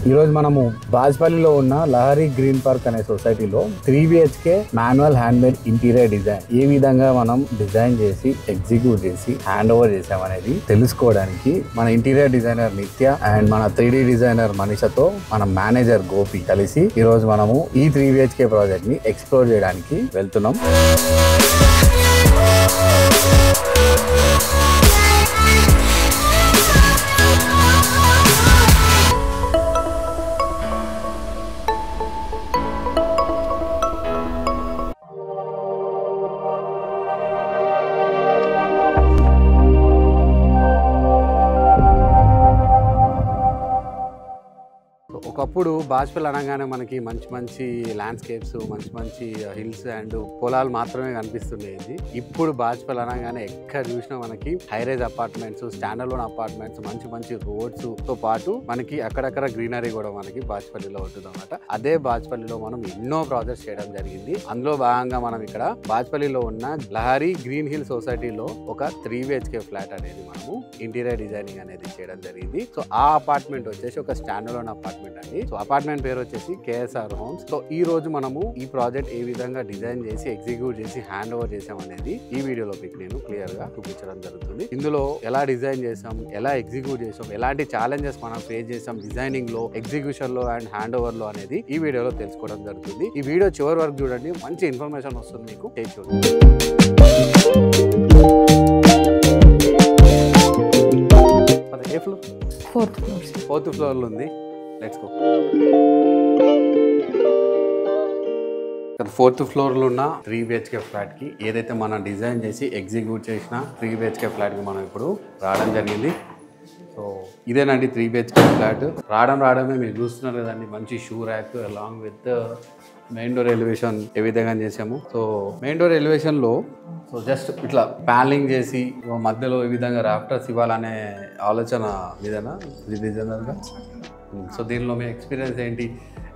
ఈరోజు మనము బాజ్పల్లిలో ఉన్న లహరి గ్రీన్ పార్క్ అనే సొసైటీలో 3 BHK manual hand made interior design ఏ విధంగా మనం డిజైన్ చేసి ఎగ్జిక్యూట్ చేసి హ్యాండ్ ఓవర్ చేసామనేది తెలుసుకోవడానికి మన ఇంటీరియర్ డిజైనర్ నిత్య అండ్ మన 3D డిజైనర్ మనీషతో మన మేనేజర్ గోపి కలిసి ఈ రోజు మనము ఈ 3 BHK ప్రాజెక్ట్ ని ఎక్స్ప్లోర్ చేయడానికి వెళ్తున్నాం. ఒకప్పుడు బాజ్పల్లి అనగానే మనకి మంచి మంచి ల్యాండ్స్కేప్స్, మంచి మంచి హిల్స్ అండ్ పొలాలు మాత్రమే కనిపిస్తుండేది. ఇప్పుడు బాజ్పల్లి అనగానే ఎక్కడ చూసినా మనకి హైరేజ్ అపార్ట్మెంట్స్, స్టాండర్డ్ అపార్ట్మెంట్స్, మంచి మంచి రోడ్స్ తో పాటు మనకి అక్కడక్కడ గ్రీనరీ కూడా మనకి బాజ్పల్లిలో ఉంటుంది అనమాట. అదే బాజ్పల్లిలో మనం ఎన్నో ప్రాజెక్ట్స్ చేయడం జరిగింది. అందులో భాగంగా మనం ఇక్కడ బాజ్పల్లిలో ఉన్న లహరి గ్రీన్ హిల్ సొసైటీలో ఒక 3 BHK ఫ్లాట్ అనేది మనము ఇంటీరియర్ డిజైనింగ్ అనేది చేయడం జరిగింది. సో ఆ అపార్ట్మెంట్ వచ్చేసి ఒక స్టాండర్డ్ అపార్ట్మెంట్ అండి. సో అపార్ట్మెంట్ పేరు వచ్చేసి KSR హోమ్స్. సో ఈ రోజు మనము ఈ ప్రాజెక్ట్ ఏ విధంగా డిజైన్ చేసి ఎగ్జిక్యూట్ చేసి హ్యాండ్ ఓవర్ చేసాం అనేది ఈ వీడియోలో మీకు నేను క్లియర్ గా చూపించడం జరుగుతుంది. ఇందులో ఎలా డిజైన్ చేసాం, ఎలా ఎగ్జిక్యూట్ చేసాం, ఎలాంటి ఛాలెంజెస్ మనం ఫేస్ చేసాం డిజైనింగ్ లో, ఎగ్జిక్యూషన్ లో అండ్ హ్యాండ్ ఓవర్ లో అనేది ఈ వీడియోలో తెలుసుకోవడం జరుగుతుంది. ఈ వీడియో చివరి వరకు చూడండి, మంచి ఇన్ఫర్మేషన్ వస్తుంది మీకు. ఏ ఫ్లోర్? ఫోర్త్ ఫ్లోర్ లో ఉంది. Let's go. 4th ఫ్లోర్ లో ఉన్న 3 BHK ఫ్లాట్ కి ఏదైతే మనం డిజైన్ చేసి ఎగ్జిక్యూట్ చేసిన 3 BHK ఫ్లాట్ కి మనం ఇప్పుడు రావడం జరిగింది. సో ఇదేనండి 3 BHK ఫ్లాట్. రావడమే మీరు చూస్తున్నారు కదండి, మంచి shoe rack along with main door elevation ఏ విధంగా చేసాము. సో మెయిన్ డోర్ ఎలివేషన్ లో సో జస్ట్ ఇట్లా ప్యానలింగ్ చేసి మధ్యలో ఈ విధంగా రాఫ్టర్స్ ఇవ్వాలనే ఆలోచన మీదనా డిజైనర్గా? సో దీనిలో మీ ఎక్స్పీరియన్స్ ఏంటి?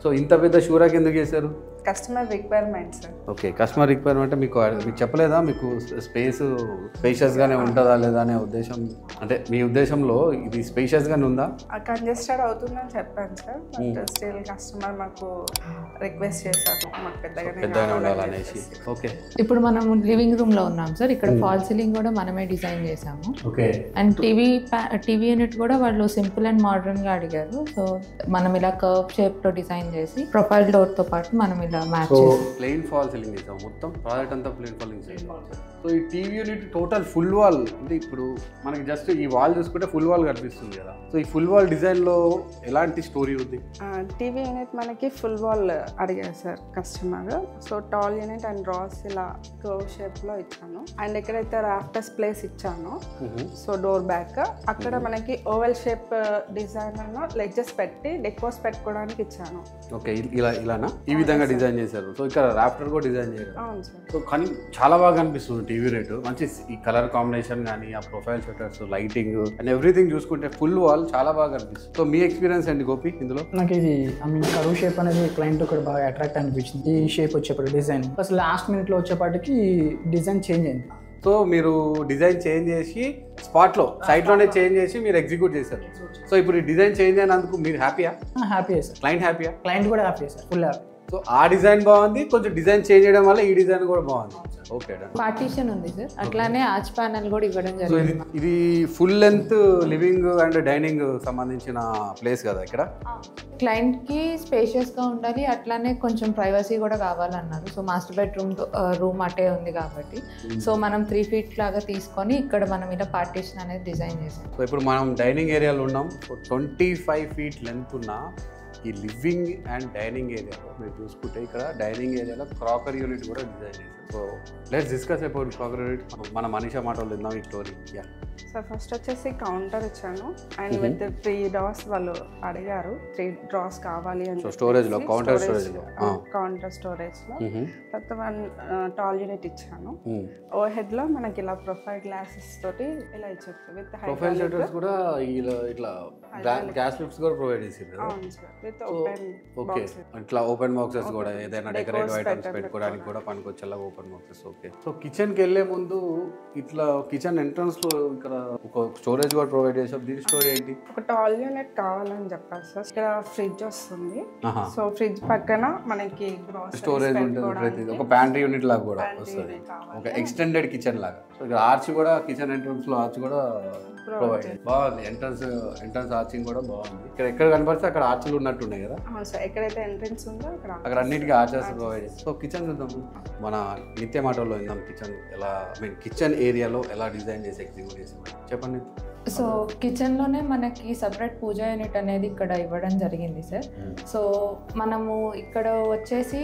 సో ఇంత పెద్ద షూ ర్యాక్ ఎందుకు చేశారు? Customer requirements. Okay, customer requirement మీకు చెప్పలేదా? మీకు స్పేషియస్గానే ఉంటుందా లేదా అనే ఉద్దేశం, అంటే మీ ఉద్దేశంలో ఇది స్పేషియస్గానే ఉందా? కంజెస్టెడ్ అవుతుందని చెప్పాను సార్. బట్ స్టిల్ కస్టమర్ మాకు రిక్వెస్ట్ చేశారు మాకు పెద్దగానే ఉండాలనేసి. ఓకే, ఇప్పుడు మనం లివింగ్ రూమ్ లో ఉన్నాం సార్. ఇక్కడ ఫాల్ సీలింగ్ కూడా మనమే డిజైన్ చేసాము. ఓకే, అండ్ టీవీ యూనిట్ కూడా వాళ్ళు సింపుల్ అండ్ మోడర్న్ గా అడిగారు. సో మనం ఇలా కర్వ్ షేప్ లో డిజైన్ చేసి ప్రొఫైల్ డోర్ తో పాటు మనం ఇలా మ్యాచ్ చేసి ప్లెయిన్ ఫాల్ సీలింగ్ చేసాము. మొత్తం ప్రాజెక్ట్ అంతా ప్లెయిన్ ఫాల్ చేసాము. సో ఈ TV unit total full wall అంటే ఇప్పుడు మనకి జస్ట్ ఈ వాల్ చూసుకుంటే ఫుల్ వాల్ కనిపిస్తుంది కదా. సో ఈ ఫుల్ వాల్ డిజైన్ లో ఎలాంటి స్టోరీ ఉంది? టీవీ యూనిట్ మనకి ఫుల్ వాల్ అడిగారు sir customer. So tall unit and draws ఇలా కర్వ్ షేప్ లో ఇచ్చాను. అండ్ ఎక్కడైతే రాఫ్టర్స్ ప్లేస్ ఇచ్చాను, సో డోర్ బ్యాక్ అక్కడ మనకి ఓవెల్ షేప్ డిజైన్ లెడ్జెస్ పెట్టి డెకోస్ పెట్టుకోవడానికి ఇచ్చాను. ఓకే, ఇలానా ఈ విధంగా డిజైన్ చేశారు. సో ఇక్కడ రాఫ్టర్ కూడా డిజైన్ చేశారు. అవును సార్. సో కానీ చాలా బాగా అనిపిస్తుంది టీవీ రేటు. మంచి ఈ కలర్ కాంబినేషన్ కానీ ఆ profile shutters, lighting and everything చూసుకుంటే ఫుల్ వాల్ చాలా బాగా అనిపిస్తుంది. సో మీ ఎక్స్పీరియన్స్ ఏంటి గోపి ఇందులో? నాకు ఇది కరువు షేప్ అనేది క్లయింట్ ఒకటి బాగా అట్రాక్ట్ అనిపించింది. ఈ షేప్ వచ్చేప్పటికి డిజైన్ అసలు లాస్ట్ మినిట్లో వచ్చేపాటికి డిజైన్ చేంజ్ అయింది. సో మీరు డిజైన్ చేంజ్ చేసి స్పాట్లో సైట్లోనే చేంజ్ చేసి మీరు ఎగ్జిక్యూట్ చేశారు. సో ఇప్పుడు ఈ డిజైన్ చేంజ్ అయినందుకు మీరు హ్యాపీయా? హ్యాపీయే సార్. క్లయింట్ హ్యాపీయా? క్లయింట్ కూడా happy sir, full happy. So ఆ డిజైన్ బాగుంది, కొంచెం డిజైన్ చేంజ్ చేయడం వల్ల ఈ డిజైన్ కూడా బాగుంది. ఓకే, పార్టీషన్ ఉంది సార్. అట్లానే ఆర్చ్ ప్యానెల్ కూడా ఇవ్వడం సో జరిగింది. ఇది full length living and dining సంబంధించిన ప్లేస్ కదా ఇక్కడ. క్లయింట్ కి స్పేషియస్ గా ఉండాలి, అట్లానే కొంచెం ప్రైవసీ కూడా కావాలన్నారు. సో మాస్టర్ బెడ్రూమ్ రూమ్ అటే ఉంది కాబట్టి సో మనం 3 feet లాగా తీసుకొని ఇక్కడ మనం ఇలా పార్టీషన్ అనేది డిజైన్ చేసాం. సో ఇప్పుడు మనం డైనింగ్ ఏరియాలో ఉన్నాం. సో 25 feet లెంత్ ఉన్న ఈ లివింగ్ అండ్ డైనింగ్ ఏరియాలో మీరు చూసుకుంటే ఇక్కడ డైనింగ్ ఏరియాలో క్రాకరీ యూనిట్ కూడా డిజైన్ చేశారు. So let's discuss about crockery unit. మన మనీషా మాటలు విందాం ఈ స్టోరీ. సార్ ఫస్ట్ వచ్చేసి కౌంటర్ ఇచ్చాను అండ్ విత్ 3 డ్రాస్ వాళ్ళు అడిగారు. 3 డ్రాస్ కావాలి అని. సో స్టోరేజ్ లో కౌంటర్ స్టోరేజ్ లో తర్వాత 1 టాల్ యూనిట్ ఇచ్చాను. ఓవర్ హెడ్ లో మనకి ఇలా ప్రొఫైల్ గ్లాసెస్ తోటి ఇలా ఇచ్చారు విత్ ప్రొఫైల్ షట్టర్స్ కూడా ఇట్లా గ్యాస్ లిఫ్ట్స్ కూడా ప్రొవైడ్ చేశారు. అవును సార్, విత్ ఓపెన్ ఓకే, ఇట్లా ఓపెన్ బాక్సెస్ కూడా ఏదైనా డెకరేటివ్ ఐటమ్స్ పెట్టుకోవడానికి కూడా పనికొచ్చేలా open boxes. Okay, so kitchen కి వెళ్ళే ముందు ఇట్లా కిచెన్ ఎంట్రన్స్ లో ఇక్కడ ఇక్కడ ఒక స్టోరేజ్ కూడా ప్రొవైడ్ చేసాం. దీని స్టోరీ ఏంటి? ఒక టాల్ యూనిట్ కావాలని చెప్పారు సార్. ఇక్కడ ఫ్రిడ్జ్ వస్తుంది. సో ఫ్రిడ్జ్ పక్కన మనకి స్టోరేజ్ ఉంటుంది ప్రతిదీ. ఒక ప్యాంట్రీ యూనిట్ లాగా కూడా వస్తుంది. ఒక ఎక్స్టెండెడ్ కిచెన్ లాగా. సో ఇక్కడ ఆర్చ్ కూడా కిచెన్ ఎంట్రన్స్ లో ఆర్చ్ కూడా ప్రొవైడ్ బాగుంది. ఎంట్రన్స్ ఆర్చింగ్ కూడా బాగుంది. ఇక్కడ ఎక్కడ కనపడితే అక్కడ ఆర్చ్లు ఉన్నట్టున్నాయి కదా. ఎక్కడైతే ఎంట్రన్స్ ఉందో అక్కడ అన్నిటికీ ఆర్చెస్ ప్రొవైడ్ చేస్తాం. సో కిచెన్ చూద్దాం. మన నిత్య మాటల్లో విందాం కిచెన్ ఎలా కిచెన్ ఏరియాలో ఎలా డిజైన్ చేసి ఎగ్జిక్యూట్ చేసాం చెప్పండి. సో కిచెన్లోనే మనకి సపరేట్ పూజా యూనిట్ అనేది ఇక్కడ ఇవ్వడం జరిగింది సార్. సో మనము ఇక్కడ వచ్చేసి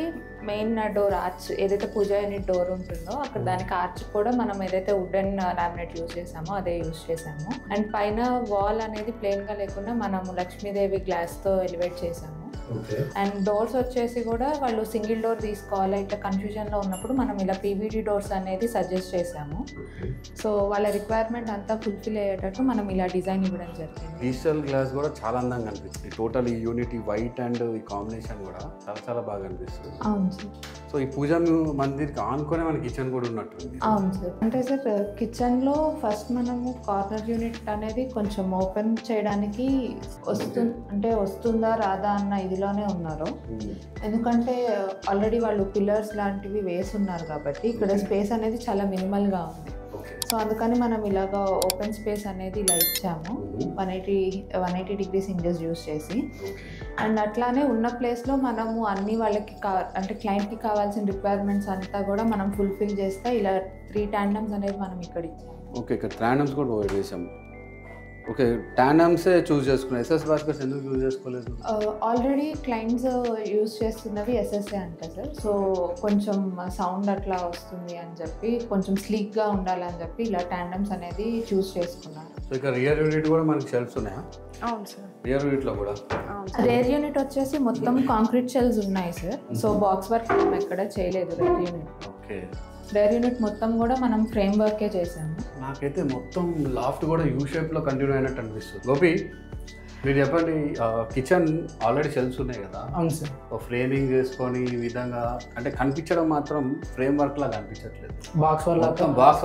మెయిన్ డోర్ ఆర్చ్ ఏదైతే పూజా యూనిట్ డోర్ ఉంటుందో అక్కడ దానికి ఆర్చ్ కూడా మనం ఏదైతే వుడెన్ లామినేట్ యూజ్ చేసామో అదే యూజ్ చేసాము. అండ్ పైన వాల్ అనేది ప్లెయిన్గా లేకుండా మనము లక్ష్మీదేవి గ్లాస్తో ఎలివేట్ చేసాము. అండ్ డోర్స్ వచ్చేసి కూడా వాళ్ళు సింగిల్ డోర్ తీసుకోవాలి ఇట్లా కన్ఫ్యూజన్లో ఉన్నప్పుడు మనం ఇలా పీవీడీ డోర్స్ అనేది సజెస్ట్ చేసాము. సో వాళ్ళ రిక్వైర్మెంట్ అంతా ఫుల్ఫిల్ అయ్యేటట్టు మనం ఇలా డిజైన్ ఇవ్వడం జరిగింది. డిజిటల్ గ్లాస్ కూడా చాలా అందంగా అనిపిస్తుంది. టోటల్ ఈ యూనిట్ వైట్ అండ్ ఈ కాంబినేషన్ కూడా చాలా చాలా బాగా అనిపిస్తుంది. అవును సార్. సో ఈ పూజా మందిర్కి ఆనుకునే మన కిచెన్ కూడా ఉన్నట్టుంది. అవును సార్. అంటే సార్ కిచెన్లో ఫస్ట్ మనము కార్నర్ యూనిట్ అనేది కొంచెం ఓపెన్ చేయడానికి వస్తుందా రాదా అన్న ఇదిలోనే ఉన్నారు. ఎందుకంటే ఆల్రెడీ వాళ్ళు పిల్లర్స్ లాంటివి వేసి ఉన్నారు కాబట్టి ఇక్కడ స్పేస్ అనేది చాలా మినిమల్గా ఉంది. సో అందుకని మనం ఇలాగా ఓపెన్ స్పేస్ అనేది ఇలా ఇచ్చాము 180 degrees hinges యూస్ చేసి. అండ్ అట్లానే ఉన్న ప్లేస్లో మనము అన్ని వాళ్ళకి అంటే క్లయింట్కి కావాల్సిన రిక్వైర్మెంట్స్ అంతా కూడా మనం ఫుల్ఫిల్ చేస్తే ఇలా 3 tandems అనేది మనం ఇక్కడ ఇచ్చాము. ఓకే, ఇక్కడ ట్యాండమ్స్ కూడా ప్రొవైడ్ చేసాము. ఓకే, ట్యాండమ్సే చూస్ చేసుకున్నాం. ఎస్ఎస్ బాస్కెట్స్ ఎందుకు యూజ్ చేసుకోలేదు? ఆల్రెడీ క్లయింట్స్ యూజ్ చేస్తున్నవి ఎస్ఎస్ఏ అంట సార్. సో కొంచెం సౌండ్ అట్లా వస్తుంది అని చెప్పి కొంచెం స్లీక్గా ఉండాలని చెప్పి ఇలా ట్యాండమ్స్ అనేది చూస్ చేసుకున్నారు. సో ఇక్కడ రియర్ యూనిట్ కూడా మనకి షెల్ఫ్స్ ఉన్నాయా? అవును సార్. రియర్ యూనిట్లో కూడా రేర్ యూనిట్ వచ్చేసి మొత్తం కాంక్రీట్ షెల్స్ ఉన్నాయి సార్. సో బాక్స్ వర్క్ మనం ఎక్కడ చేయలేదు rare unit. Okay, rare unit మొత్తం కూడా మనం ఫ్రేమ్ వర్కే చేసాము. నాకైతే మొత్తం లాఫ్ట్ కూడా యూ షేప్లో కంటిన్యూ అయినట్టు అనిపిస్తుంది. గోపి మీరు చెప్పండి, కిచెన్ ఆల్రెడీ షెల్ఫ్స్ ఉన్నాయి కదా. అవును సార్. ఫ్రేమింగ్ చేసుకొని ఈ విధంగా అంటే కనిపించడం మాత్రం ఫ్రేమ్ వర్క్ లాగా అనిపించట్లేదు, బాక్స్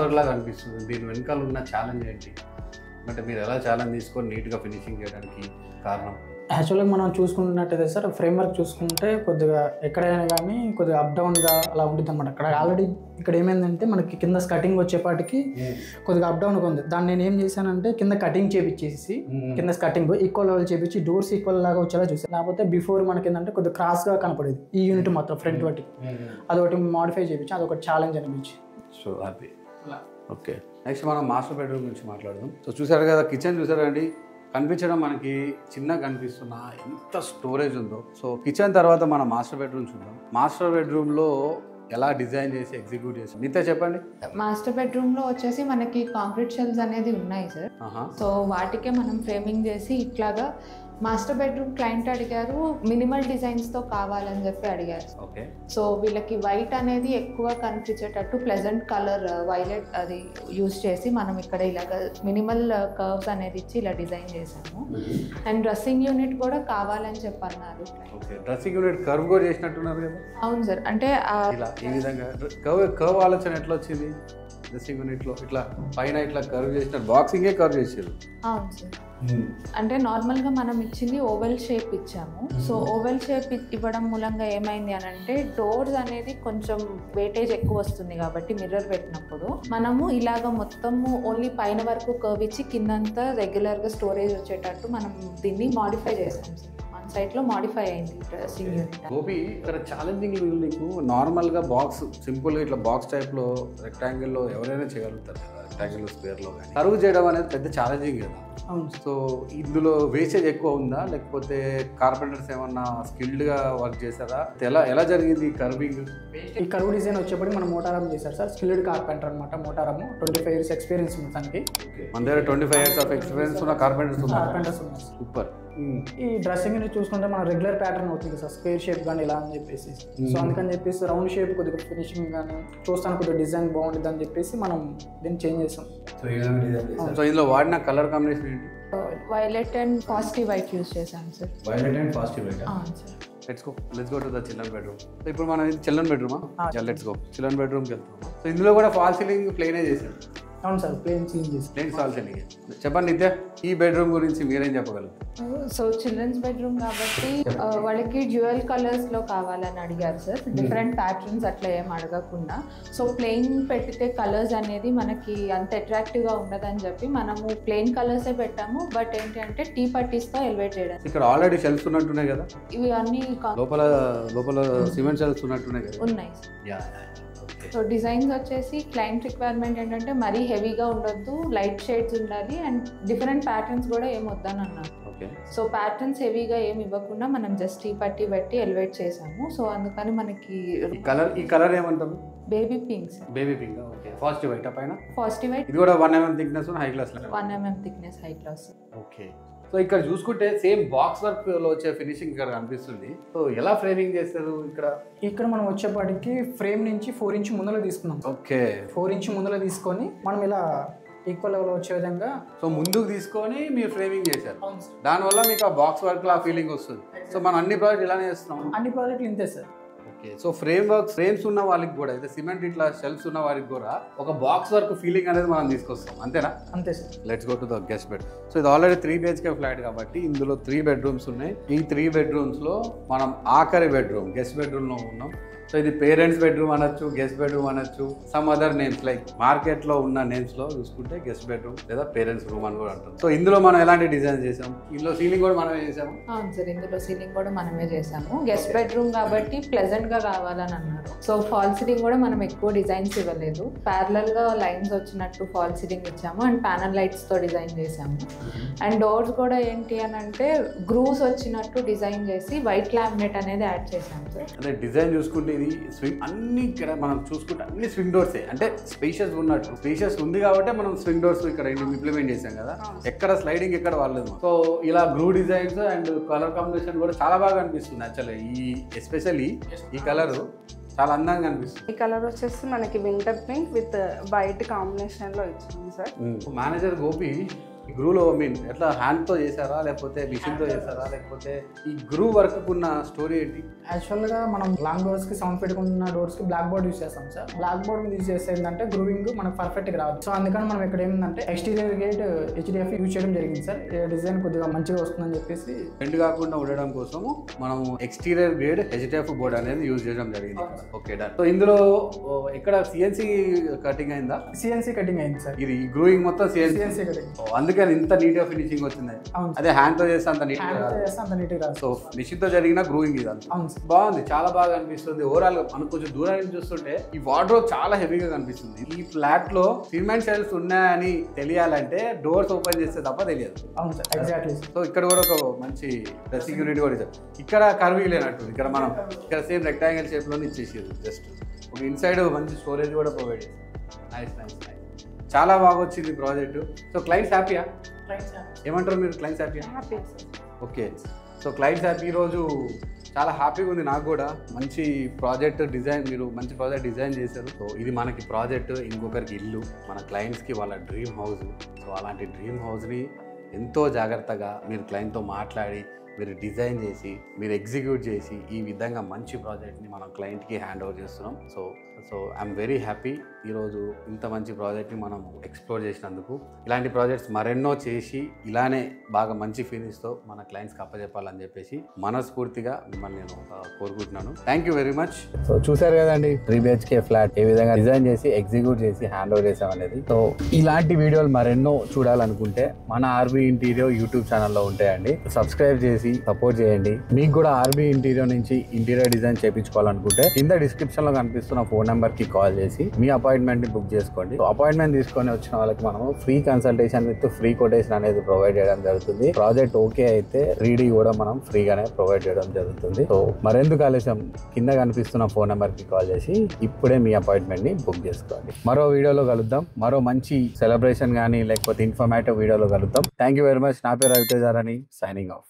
వర్క్ లాగా అనిపిస్తుంది. దీని వెనకాల ఉన్న ఛాలెంజ్ ఏంటి? అంటే మీరు ఎలా ఛాలెంజ్ తీసుకొని నీట్గా ఫినిషింగ్ చేయడానికి కారణం? యాక్చువల్గా మనం చూసుకున్నట్టయితే సార్ ఫ్రేమ్ వర్క్ చూసుకుంటే కొద్దిగా ఎక్కడైనా కానీ కొద్దిగా అప్ డౌన్గా అలా ఉంటుంది అనమాట. అక్కడ ఆల్రెడీ ఇక్కడ ఏమైందంటే మనకి కింద కటింగ్ వచ్చేపాటికి కొద్దిగా అప్ డౌన్గా ఉంది. దాన్ని నేను ఏం చేశానంటే కింద కటింగ్ చేపించేసి కింద కటింగ్ ఈక్వల్ లెవెల్ చేపించి డోర్స్ ఈక్వల్ లాగా వచ్చేలా చూసాను. లేకపోతే బిఫోర్ మనకి ఏంటంటే కొద్దిగా క్రాస్గా కనపడేది ఈ యూనిట్ మొత్తం ఫ్రంట్ వాటికి. అదొకటి మాడిఫై చేయించి అదొకటి ఛాలెంజ్ అనిపించి. So happy. ఓకే, నెక్స్ట్ మనం మాస్టర్ బెడ్రూమ్ గురించి మాట్లాడదాం. సో చూసారు కదా కిచెన్, చూసారా అండి కనిపించడం మనకి చిన్నగా కనిపిస్తున్నా ఎంత స్టోరేజ్ ఉందో. సో కిచెన్ తర్వాత మనం మాస్టర్ బెడ్రూమ్ చూద్దాం. మాస్టర్ బెడ్రూమ్లో ఎలా డిజైన్ చేసి ఎగ్జిక్యూట్ చేసి మీతో చెప్పండి. మాస్టర్ బెడ్రూమ్లో వచ్చేసి మనకి కాంక్రీట్ షెల్స్ అనేది ఉన్నాయి సార్. సో వాటికే మనం ఫ్రేమింగ్ చేసి ఇట్లాగా మాస్టర్ బెడ్రూమ్ క్లయింట్ అడిగారు, మినిమల్ డిజైన్స్తో కావాలని చెప్పి అడిగారు. ఓకే, సో వీళ్ళకి వైట్ అనేది ఎక్కువ కనిపించేటట్టు ప్లెజెంట్ కలర్ వైలెట్ అది యూజ్ చేసి మనం ఇక్కడ ఇలాగ మినిమల్ కర్వ్స్ అనేది ఇచ్చి ఇలా డిజైన్ చేసాము. అండ్ డ్రెస్సింగ్ యూనిట్ కూడా కావాలని చెప్పి అన్నారు. ఓకే, డ్రెస్సింగ్ యూనిట్ కర్వ్ కూడా చేసినట్టున్నారు కదా? అవును సార్. అంటే ఇలా ఈ విధంగా కర్వ్ ఆలోచన ఎట్లా వచ్చింది? డ్రెస్సింగ్ యూనిట్లో ఇట్లా పైన ఇట్లా కర్వ్ చేసిన బాక్సింగే కర్వ్ చేసారు. అవును సార్. అంటే నార్మల్గా మనం ఇచ్చింది ఓవెల్ షేప్ ఇచ్చాము. సో ఓవెల్ షేప్ ఇవ్వడం మూలంగా ఏమైంది అని అంటే డోర్స్ అనేది కొంచెం వెయిటేజ్ ఎక్కువ వస్తుంది కాబట్టి మిర్రర్ పెట్టినప్పుడు మనము ఇలాగ మొత్తము ఓన్లీ పైన వరకు కర్వ్ ఇచ్చి కిందంతా రెగ్యులర్గా స్టోరేజ్ వచ్చేటట్టు మనం దీన్ని మాడిఫై చేస్తాం సార్. సైట్లో మాడిఫై అయింది డ్రెస్సింగ్ యూనిట్. గోపి ఇక్కడ ఛాలెంజింగ్ నీకు నార్మల్గా బాక్స్ సింపుల్గా ఇట్లా బాక్స్ టైప్లో రెక్టాంగిల్లో ఎవరైనా చేయగలుగుతారు కదా, రెక్టాంగిల్ స్క్వేర్లో. కానీ కర్వ్ చేయడం అనేది పెద్ద ఛాలెంజింగ్ కదా. సో ఇందులో వేస్టేజ్ ఎక్కువ ఉందా లేకపోతే కార్పెంటర్స్ ఏమన్నా స్కిల్డ్గా వర్క్ చేశారా? ఎలా జరిగింది ఈ కర్వింగ్? ఈ కర్వ్ డిజైన్ వచ్చేప్పటికి మనం మోటారం చేశారు సార్. స్కిల్డ్ కార్పెంటర్ అనమాట. మోటారము 25 years ఎక్స్పీరియన్స్ ఉంది దానికి. మన దగ్గర 25 years ఆఫ్ ఎక్స్పీరియన్స్ ఉన్న కార్పెంటర్స్ ఉన్నారు. సూపర్. ఈ డ్రెస్సింగ్ యూనిట్ చూసుకుంటే మన రెగ్యులర్ ప్యాటర్న్ అవుతుంది సార్, స్క్వేర్ షేప్ కానీ ఇలా అని చెప్పేసి. సో అందుకని చెప్పేసి రౌండ్ షేప్ కొద్దిగా ఫినిషింగ్ కానీ చూస్తాను కొద్దిగా డిజైన్ బాగుంటుంది అని చెప్పేసి మనం దీన్ని చేంజ్ చేసాం. సో ఇందులో వాడిన కలర్ కాంబినేషన్ ఏంటి? Violet and positive white use చేసాం sir. Violet and positive white. Let's go to the children bedroom. So ఇప్పుడు మనం చిల్డ్రన్ బెడ్రూమా? లెట్స్ గో చిల్డ్రన్ బెడ్రూమ్కి వెళ్తాం. సో ఇందులో కూడా ఫాల్ సీలింగ్ ప్లేనే చేసాం. అవును సార్, ప్లేన్ సీలింగ్ చేసి. Plain fall ceiling. చెప్పండి నిత్య, ఈ బెడ్రూమ్ గురించి మీరేం చెప్పగలరు? సో చిల్డ్రన్స్ బెడ్రూమ్ కాబట్టి వాళ్ళకి డ్యూయల్ కలర్స్లో కావాలని అడిగారు సార్. డిఫరెంట్ ప్యాటర్న్స్ అట్లా ఏం అడగకుండా. సో ప్లెయిన్ పెడితే కలర్స్ అనేది మనకి అంత అట్రాక్టివ్గా ఉండదని చెప్పి మనము ప్లెయిన్ కలర్సే పెట్టాము. బట్ ఏంటంటే టీ పట్టీస్తో ఎలివేట్ చేయడం. ఇక్కడ ఆల్రెడీ షెల్ఫ్స్ ఉన్నట్టున్నాయి కదా, ఇవి అన్ని లోపల సిమెంట్ షెల్ఫ్స్ ఉన్నట్టున్నాయి కదా. ఉన్నాయి. సో డిజైన్స్ వచ్చేసి క్లయింట్ రిక్వైర్మెంట్ ఏంటంటే మరీ హెవీగా ఉండొద్దు, లైట్ షేడ్స్ ఉండాలి అండ్ డిఫరెంట్ ప్యాటర్న్స్ కూడా ఏం వద్దని అన్నారు. సో ప్యాటర్న్స్ హెవీగా ఏమి ఇవ్వకుండా మనం జస్ట్ టీ పట్టి పెట్టి ఎలివేట్ చేసాము. సో అందుకని మనకి ఈ కలర్ ఏమంటారు? Baby pinks. Baby pink. Okay. Positive white పైన. Positive white. ఇది కూడా 1 mm thickness high class. 1 mm thickness high class. Okay. So ఇక్కడ చూసుకుంటే సేమ్ బాక్స్ వర్క్ లో వచ్చే ఫినిషింగ్ ఇక్కడ కనిపిస్తుంది. సో ఎలా ఫ్రేమింగ్ చేస్తారు ఇక్కడ మనం వచ్చేపాటికి ఫ్రేమ్ నుంచి 4 ఇంచ్ ముందర తీసుకున్నాం. ఓకే. 4 ఇంచ్ ముందర తీసుకొని మనం ఇలా ఈక్వల్ లెవెల్ వచ్చే విధంగా సో ముందుకు తీసుకొని మీరు ఫ్రేమింగ్ చేశారు. దానివల్ల మీకు ఆ బాక్స్ వర్క్ లా ఫీలింగ్ వస్తుంది. సో మనం అన్ని ప్రాజెక్ట్ ఇలానే చేస్తున్నాం. అన్ని ప్రాజెక్టులు ఇంతే సార్. ఓకే. సో ఫ్రేమ్స్ ఉన్న వాళ్ళకి కూడా అయితే సిమెంట్ ఇట్లా షెల్ఫ్స్ ఉన్న వారికి కూడా ఒక బాక్స్ వర్క్ ఫీలింగ్ అనేది మనం తీసుకొస్తాం. అంతేనా? అంతే sir. Let's go to the guest bed. So ఇది ఆల్రెడీ 3 BHK ఫ్లాట్ కాబట్టి ఇందులో 3 bedrooms ఉన్నాయి. ఈ 3 bedrooms లో మనం ఆఖరి బెడ్రూమ్ గెస్ట్ బెడ్రూమ్ లో ఉన్నాం. సో ఇది పేరెంట్స్ బెడ్రూమ్ అనొచ్చు, గెస్ట్ బెడ్రూమ్ అనొచ్చు, సమ్ అదర్ నేమ్స్ లైక్ మార్కెట్లో ఉన్న నేమ్స్లో చూసుకుంటే గెస్ట్ బెడ్రూమ్ లేదా పేరెంట్స్ రూమ్ అని కూడా అంటాం. సో ఇందులో మనం ఎలాంటి డిజైన్ చేసాం? ఇందులో సీలింగ్ కూడా మనమే చేసాము. అవును సార్, ఇందులో సీలింగ్ కూడా మనమే చేసాము. గెస్ట్ బెడ్రూమ్ కాబట్టి ప్లెజెంట్గా కావాలని అన్నారు. సో ఫాల్ సీలింగ్ కూడా మనం ఎక్కువ డిజైన్స్ ఇవ్వలేదు. ప్యారలల్గా లైన్స్ వచ్చినట్టు ఫాల్ సీలింగ్ ఇచ్చాము అండ్ ప్యానల్ లైట్స్తో డిజైన్ చేసాము. అండ్ డోర్స్ కూడా ఏంటి అని అంటే గ్రూవ్స్ వచ్చినట్టు డిజైన్ చేసి వైట్ లామినేట్ అనేది యాడ్ చేసాము సార్. అదే డిజైన్ చూసుకుంటే ఇది స్వింగ్ అన్ని ఇక్కడ మనం చూసుకుంటే అన్ని స్వింగ్ డోర్సే, అంటే స్పేషియస్ ఉన్నట్టు. స్పేషియస్ ఉంది కాబట్టి మనం స్వింగ్ డోర్స్ ఇక్కడ ఇంప్లిమెంట్ చేసాం కదా, ఎక్కడ స్లైడింగ్ ఎక్కడ వాళ్ళదు. సో ఇలా గ్రూ డిజైన్స్ అండ్ కలర్ కాంబినేషన్ కూడా చాలా బాగా అనిపిస్తుంది. యాక్చువల్లీ ఎస్పెషల్లీ ఈ కలర్ చాలా అందంగా అనిపిస్తుంది. ఈ కలర్ వచ్చేసి మనకి winter pink with white combination లో ఇచ్చాము సార్. మేనేజర్ గోపి ఈ గ్రూలో ఎట్లా హ్యాండ్తో చేశారా లేకపోతే మిషన్తో చేశారా, లేకపోతే ఈ గ్రూ వర్క్ ఉన్న స్టోరీ ఏంటి? యాక్చువల్గా మనం లాంగ్ డోర్స్కి సౌండ్ పెట్టుకున్న డోర్స్కి బ్లాక్ బోర్డ్ యూస్ చేస్తాం సార్. బ్లాక్ బోర్డ్ మీద యూస్ చేస్తే ఏంటంటే గ్రూవింగ్ మనకు పర్ఫెక్ట్గా రాదు. సో అందుకని మనం ఇక్కడ ఏంటంటే ఎక్స్టీరియర్ గేట్ HDF యూజ్ చేయడం జరిగింది సార్. డిజైన్ కొద్దిగా మంచిగా వస్తుందని చెప్పేసి రెండు కాకుండా ఉండడం కోసము మనం ఎక్స్టీరియర్ గ్రేడ్ HDF బోర్డ్ అనేది యూజ్ చేయడం జరిగింది. Okay done. సో ఇందులో ఇక్కడ CNC కటింగ్ అయిందా? CNC కటింగ్ అయింది సార్. ఇది గ్రూయింగ్ మొత్తం CNC కటింగ్. అందుకే ఇంత నీట్ గా ఫినిషింగ్ వచ్చింది. అదే హ్యాండ్ తో చేస్తే అంత నీట్ గా. సో మిషన్ తో జరిగిన గ్రూయింగ్ ఇది బాగుంది, చాలా బాగా అనిపిస్తుంది. ఓవరాల్ గా మనకు కొంచెం దూరం నుంచి చూస్తుంటే ఈ వార్డ్రోబ్ చాలా హెవీగా కనిపిస్తుంది. ఈ ఫ్లాట్ లో సిమెంట్ షెల్ఫ్స్ ఉన్నాయని తెలియాలంటే డోర్స్ ఓపెన్ చేస్తే తప్ప తెలియదు. అవును సార్, ఎగ్జాక్ట్లీ. సో ఇక్కడ కూడా ఒక మంచి డ్రెస్సింగ్ యూనిట్ కూడా ఇచ్చారు. ఇక్కడ కర్వీ లేనట్టు ఇక్కడ మనం ఇక్కడ సేమ్ రెక్టాంగిల్ షేప్ లోనే ఇచ్చేసారు. జస్ట్ ఒక ఇన్సైడ్ మంచి స్టోరేజ్ కూడా ప్రొవైడ్ చేశారు. నైస్ నైస్ నైస్, చాలా బాగా వచ్చింది ప్రాజెక్టు. సో క్లయింట్స్ హ్యాపీయా? ఏమంటారు మీరు? క్లయింట్స్ హ్యాపీయా? ఓకే. So clients happy. ఈరోజు చాలా హ్యాపీగా ఉంది నాకు కూడా. మంచి ప్రాజెక్ట్ డిజైన్, మీరు మంచి ప్రాజెక్ట్ డిజైన్ చేశారు. సో ఇది మనకి ప్రాజెక్ట్, ఇంకొకరికి ఇల్లు, మన క్లయింట్స్కి వాళ్ళ డ్రీమ్ హౌస్. సో అలాంటి డ్రీమ్ హౌస్ని ఎంతో జాగ్రత్తగా మీరు క్లయింట్తో మాట్లాడి మీరు డిజైన్ చేసి మీరు ఎగ్జిక్యూట్ చేసి ఈ విధంగా మంచి ప్రాజెక్ట్ని మనం క్లయింట్కి హ్యాండ్ ఓవర్ చేస్తున్నాం. సో ఐఎమ్ వెరీ హ్యాపీ ఈరోజు ఇంత మంచి ప్రాజెక్ట్ని మనం ఎక్స్ప్లోర్ చేసినందుకు. ఇలాంటి ప్రాజెక్ట్స్ మరెన్నో చేసి ఇలానే బాగా మంచి ఫినిష్తో మన క్లయింట్స్కి అప్పచెప్పాలని చెప్పేసి మనస్ఫూర్తిగా మిమ్మల్ని నేను కోరుకుంటున్నాను. Thank you very much. So చూసారు కదండి 3 BHK ఫ్లాట్ ఏ విధంగా డిజైన్ చేసి ఎగ్జిక్యూట్ చేసి హ్యాండ్ ఓవర్ చేసామనేది. సో ఇలాంటి వీడియోలు మరెన్నో చూడాలనుకుంటే మన ఆర్బీ ఇంటీరియర్ యూట్యూబ్ ఛానల్లో ఉంటాయండి. సబ్స్క్రైబ్ చేసి సపోర్ట్ చేయండి. మీకు కూడా ఆర్బీ ఇంటీరియర్ నుంచి ఇంటీరియర్ డిజైన్ చేయించుకోవాలనుకుంటే కింద డిస్క్రిప్షన్ లో కనిపిస్తున్న ఫోన్ నెంబర్ కి కాల్ చేసి మీ అపాయింట్మెంట్ ని బుక్ చేసుకోండి. అపాయింట్మెంట్ తీసుకొని వచ్చిన వాళ్ళకి మనము free consultation with free quotation అనేది ప్రొవైడ్ చేయడం జరుగుతుంది. ప్రాజెక్ట్ ఓకే అయితే 3D కూడా మనం ఫ్రీగానే ప్రొవైడ్ చేయడం జరుగుతుంది. సో మరెందుకు ఆలస్యం, కింద కనిపిస్తున్న ఫోన్ నెంబర్ కి కాల్ చేసి ఇప్పుడే మీ అపాయింట్మెంట్ ని బుక్ చేసుకోండి. మరో వీడియోలో కలుద్దాం, మరో మంచి సెలబ్రేషన్ కానీ లేకపోతే ఇన్ఫర్మేటివ్ వీడియోలో కలుద్దాం. Thank you very much. నా పేరు రవితేజారాణి, సైనింగ్ ఆఫ్.